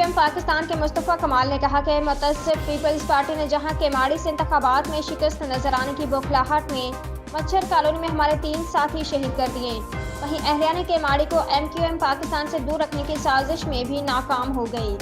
MQM Pakistan के मुस्तफ़ा कमाल ने कहा कि मुतअस्सिब पीपल्स पार्टी ने जहां केमाड़ी से इंतखाबात में शिकस्त नजर आने की बौखलाहट में मच्छर कॉलोनी में हमारे 3 साथी शहीद कर दिए, वहीं अहलियाने केमाड़ी को MQM पाकिस्तान से दूर रखने की साजिश में भी नाकाम हो गई।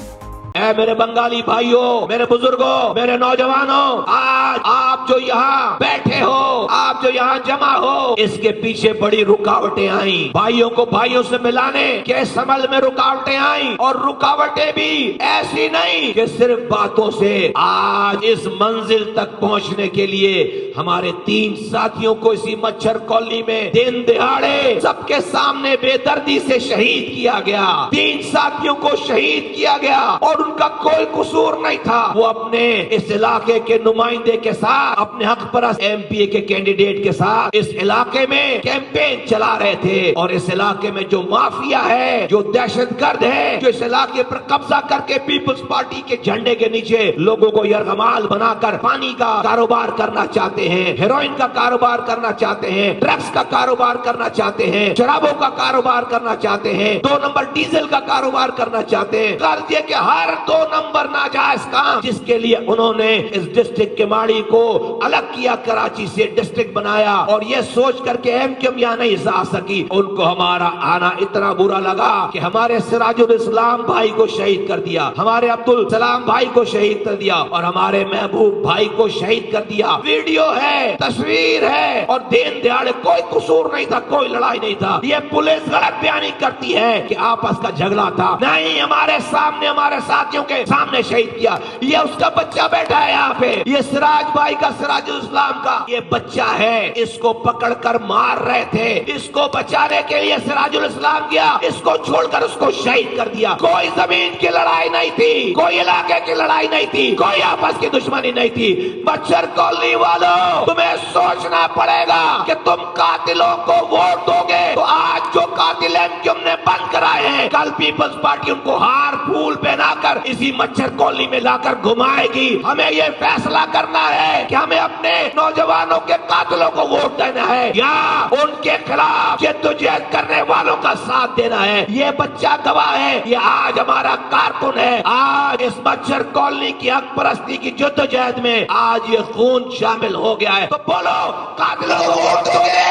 ऐ मेरे बंगाली भाइयों, मेरे बुजुर्गों, मेरे नौजवानों, आज आप जो यहाँ बैठे हो, आप जो यहाँ जमा हो, इसके पीछे बड़ी रुकावटें आई। भाइयों को भाइयों से मिलाने के समल में रुकावटें आई, और रुकावटें भी ऐसी नहीं कि सिर्फ बातों से। आज इस मंजिल तक पहुँचने के लिए हमारे 3 साथियों को इसी मच्छर कॉलोनी में दिन दिहाड़े सबके सामने बेदर्दी से शहीद किया गया। 3 साथियों को शहीद किया गया और उनका कोई कसूर नहीं था। वो अपने इस इलाके के नुमाइंदे के साथ, अपने हक परस्त MPA के कैंडिडेट के साथ इस इलाके में कैंपेन चला रहे थे, और इस इलाके में जो माफिया है, जो दहशतगर्द है, जो इस इलाके पर कब्जा करके पीपल्स पार्टी के झंडे के नीचे लोगों को यरगमाल बनाकर पानी का कारोबार करना चाहते हैं, हेरोइन का कारोबार करना चाहते हैं, ड्रग्स का कारोबार करना चाहते हैं, शराबों का कारोबार करना चाहते हैं, 2 नंबर डीजल का कारोबार करना चाहते हैं। कर दिए कि हर 2 नंबर नाजायज काम जिसके लिए उन्होंने इस डिस्ट्रिक्ट केमाड़ी को अलग किया, कराची से डिस्ट्रिक्ट बनाया, और ये सोच करके MQM यहाँ नहीं आ सकी। उनको हमारा आना इतना बुरा लगा कि हमारे सिराजुल इस्लाम भाई को शहीद कर दिया, हमारे अब्दुल सलाम भाई को शहीद कर दिया, और हमारे महबूब भाई को शहीद कर दिया। वीडियो है, तस्वीर है, और दिन दिहाड़े कोई कसूर नहीं था, कोई लड़ाई नहीं था। ये पुलिस गलत बयानी करती है कि आपस का झगड़ा था। नहीं, हमारे सामने, हमारे साथियों के सामने शहीद किया। ये उसका बच्चा बैठा है यहाँ पे, ये सिराज भाई का, सिराजुल इस्लाम का ये बच्चा है। इसको पकड़कर मार रहे थे, इसको बचाने के लिए सिराजुल इस्लाम गया, इसको छोड़कर उसको शहीद कर दिया। कोई जमीन की लड़ाई नहीं थी, कोई इलाके की लड़ाई नहीं थी, कोई आपस की दुश्मनी नहीं थी। मच्छर कॉलोनी वालों, तुम्हें सोचना पड़ेगा कि तुम कातिलों को वोट दोगे तो आज जो कातिल MQM ने बंद कराए हैं, कल पीपल्स पार्टी उनको हार फूल पहनाकर इसी मच्छर कॉलोनी में लाकर घुमाएगी। हमें ये फैसला करना है कि हमें अपने नौजवानों के कातिलों को वोट देना है या उनके खिलाफ जद्दोजहद करने वालों का साथ देना है। ये बच्चा गवाह है, ये आज हमारा कारकुन है। आज इस मच्छर कॉलोनी की हक परस्ती की जद्दोजहद में आज ये खून शामिल हो गया है। तो बोलो, कातिलों को वोट दोगे?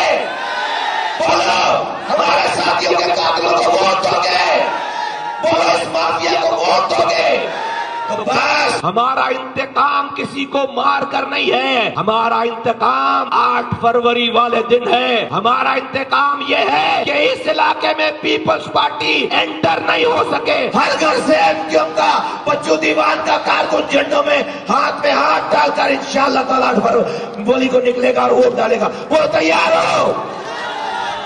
बोलो, हमारे साथियों के कातिलों को वोट दोगे? बोलो, इस माफिया को वोट दोगे? तो बस हमारा इंतकाम किसी को मार कर नहीं है, हमारा इंतकाम 8 फरवरी वाले दिन है। हमारा इंतकाम ये है कि इस इलाके में पीपल्स पार्टी एंटर नहीं हो सके। हर घर से MQM का, बच्चू दीवान का कारकुन झंडों में हाथ डालकर इंशाअल्लाह ताला 8 फरवरी को निकलेगा और वोट डालेगा। वो तैयार हो?